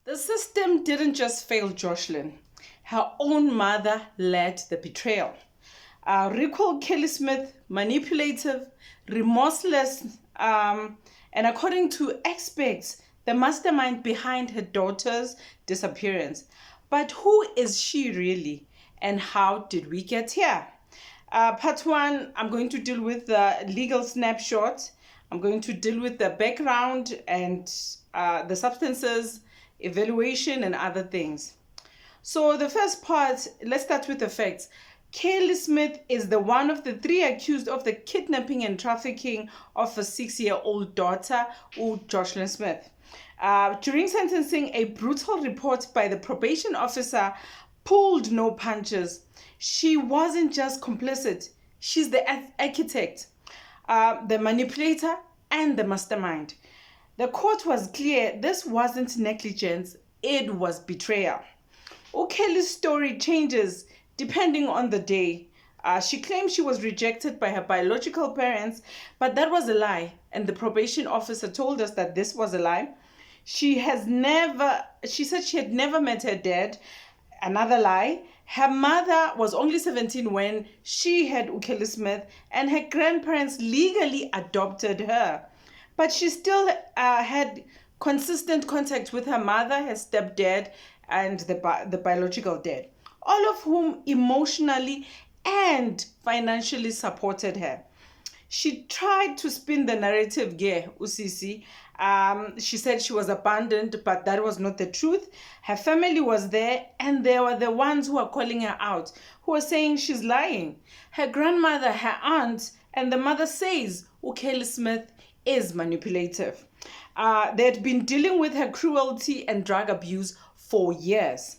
The system didn't just fail Joshlin. Her own mother led the betrayal. Recquel Kelly Smith, manipulative, remorseless, and according to experts, the mastermind behind her daughter's disappearance. But who is she really, and how did we get here? Part one, I'm going to deal with the legal snapshot. I'm going to deal with the background and the substances, evaluation, and other things. So the first part, let's start with the facts. Kelly Smith is the one of the three accused of the kidnapping and trafficking of a 6-year-old daughter, Joshlin Smith. During sentencing, a brutal report by the probation officer pulled no punches. She wasn't just complicit, she's the architect, the manipulator, and the mastermind. The court was clear this wasn't negligence, it was betrayal. Kelly's story changes depending on the day. She claims she was rejected by her biological parents, but that was a lie, and the probation officer told us that this was a lie. She said she had never met her dad, another lie. Her mother was only 17 when she had Kelly Smith, and her grandparents legally adopted her. But she still had consistent contact with her mother, her stepdad, and the biological dad, all of whom emotionally and financially supported her. She tried to spin the narrative, Usisi. She said she was abandoned, but that was not the truth. Her family was there, and they were the ones who were calling her out, who were saying she's lying. Her grandmother, her aunt, and the mother says Kelly Smith is manipulative. They had been dealing with her cruelty and drug abuse for years.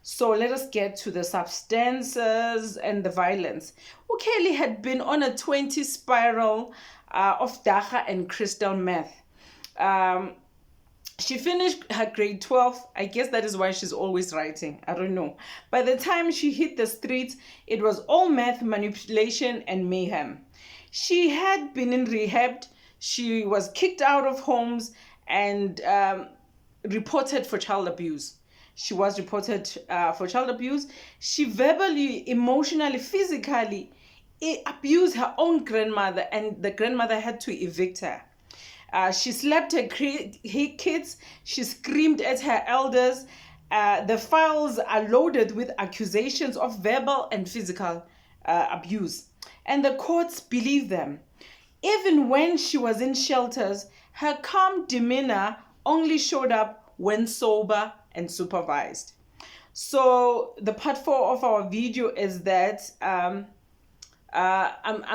So let us get to the substances and the violence. Kelly had been on a 20 spiral of dacha and crystal meth. She finished her grade 12. I guess that is why she's always writing. I don't know. By the time she hit the streets, it was all meth, manipulation, and mayhem. She had been in rehab. She was kicked out of homes and reported for child abuse. She was reported for child abuse. She verbally, emotionally, physically abused her own grandmother, and the grandmother had to evict her. She slapped her kids. She screamed at her elders. The files are loaded with accusations of verbal and physical abuse, and the courts believe them. Even when she was in shelters, her calm demeanor only showed up when sober and supervised. So the part 4 of our video is that I'm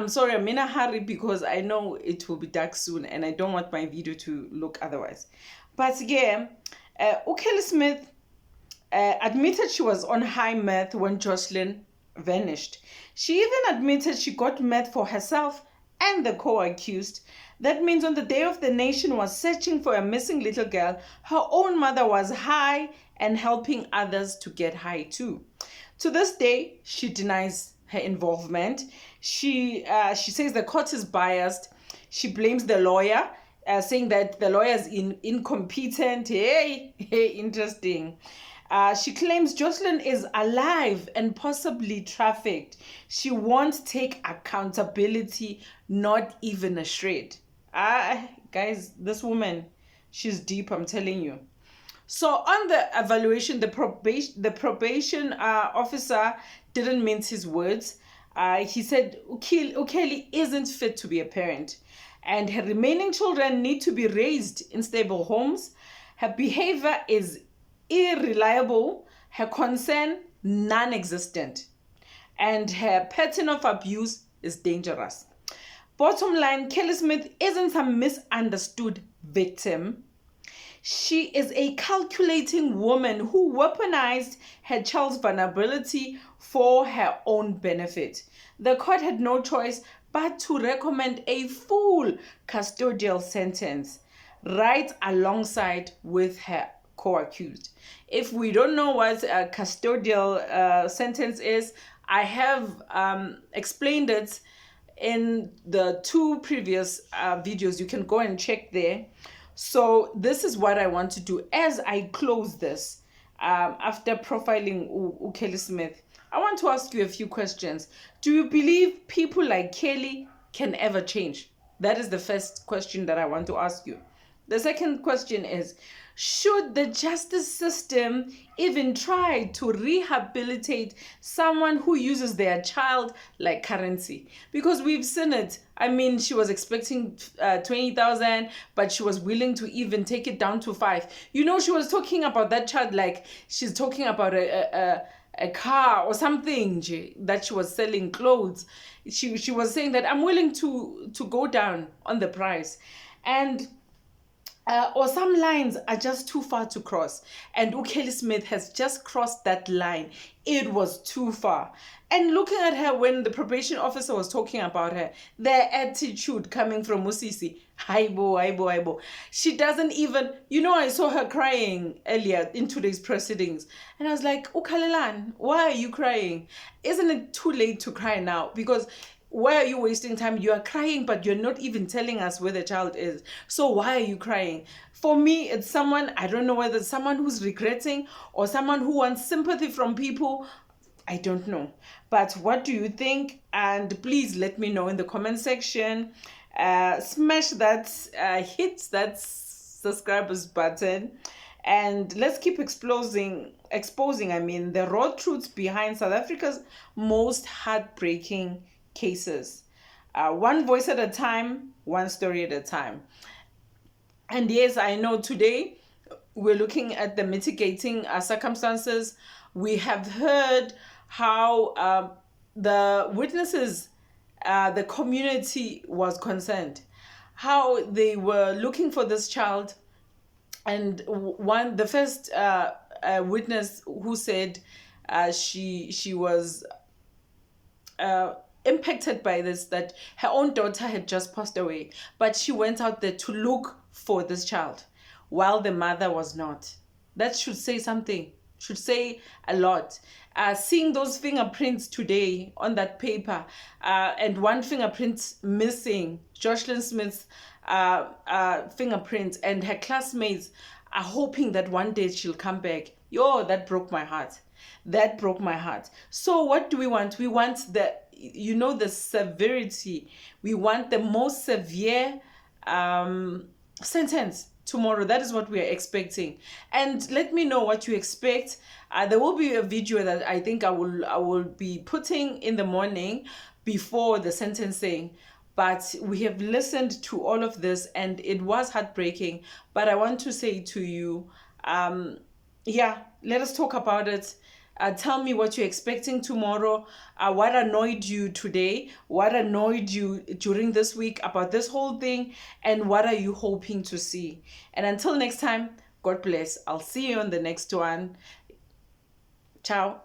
sorry, I'm in a hurry because I know it will be dark soon and I don't want my video to look otherwise. But yeah, Kelly Smith admitted she was on high meth when Joshlin vanished. She even admitted she got meth for herself and the co-accused. That means on the day of the nation was searching for a missing little girl, her own mother was high and helping others to get high too. To this day, she denies her involvement. She says the court is biased. She blames the lawyer, saying that the lawyer is incompetent. Hey, interesting. She claims Joshlin is alive and possibly trafficked. She won't take accountability, not even a shred. Guys, this woman, she's deep, I'm telling you. So on the evaluation, the probation officer didn't mince his words. He said Kelly isn't fit to be a parent, and her remaining children need to be raised in stable homes. Her behavior is irreliable, her concern non-existent, and her pattern of abuse is dangerous. Bottom line, Kelly Smith isn't some misunderstood victim. She is a calculating woman who weaponized her child's vulnerability for her own benefit. The court had no choice but to recommend a full custodial sentence right alongside with her co-accused. If we don't know what a custodial sentence is, I have explained it in the 2 previous videos. You can go and check there. So this is what I want to do as I close this. After profiling Kelly Smith, I want to ask you a few questions. Do you believe people like Kelly can ever change? That is the first question that I want to ask you. The second question is, should the justice system even try to rehabilitate someone who uses their child like currency? Because we've seen it. I mean, she was expecting 20,000, but she was willing to even take it down to 5. You know, she was talking about that child like she's talking about a car or something that she was selling clothes. She was saying that I'm willing to go down on the price. And or some lines are just too far to cross. And Kelly Smith has just crossed that line. It was too far. And looking at her when the probation officer was talking about her, their attitude coming from Musisi, haibo. She doesn't even, I saw her crying earlier in today's proceedings. And I was like, Ukalelan, why are you crying? Isn't it too late to cry now? Because why are you wasting time? You are crying, but you're not even telling us where the child is. So why are you crying? For me, it's someone, I don't know whether it's someone who's regretting or someone who wants sympathy from people. I don't know. But what do you think? And please let me know in the comment section. Smash that, hit that subscribers button. And let's keep exposing, the raw truths behind South Africa's most heartbreaking cases. One voice at a time, one story at a time. And yes, I know today we're looking at the mitigating circumstances. We have heard how the witnesses, the community was concerned, how they were looking for this child. And the first witness who said she was impacted by this, that her own daughter had just passed away, but she went out there to look for this child while the mother was not. That should say something, should say a lot. Seeing those fingerprints today on that paper, and one fingerprint missing, Joshlin Smith's fingerprint, and her classmates are hoping that one day she'll come back. That broke my heart. That broke my heart. So what do we want? We want the severity. We want the most severe sentence tomorrow. That is what we are expecting. And let me know what you expect. There will be a video that I think I will be putting in the morning before the sentencing. But we have listened to all of this and it was heartbreaking. But I want to say to you, let us talk about it. Tell me what you're expecting tomorrow. What annoyed you today? What annoyed you during this week about this whole thing? And what are you hoping to see? And until next time, God bless. I'll see you on the next one. Ciao.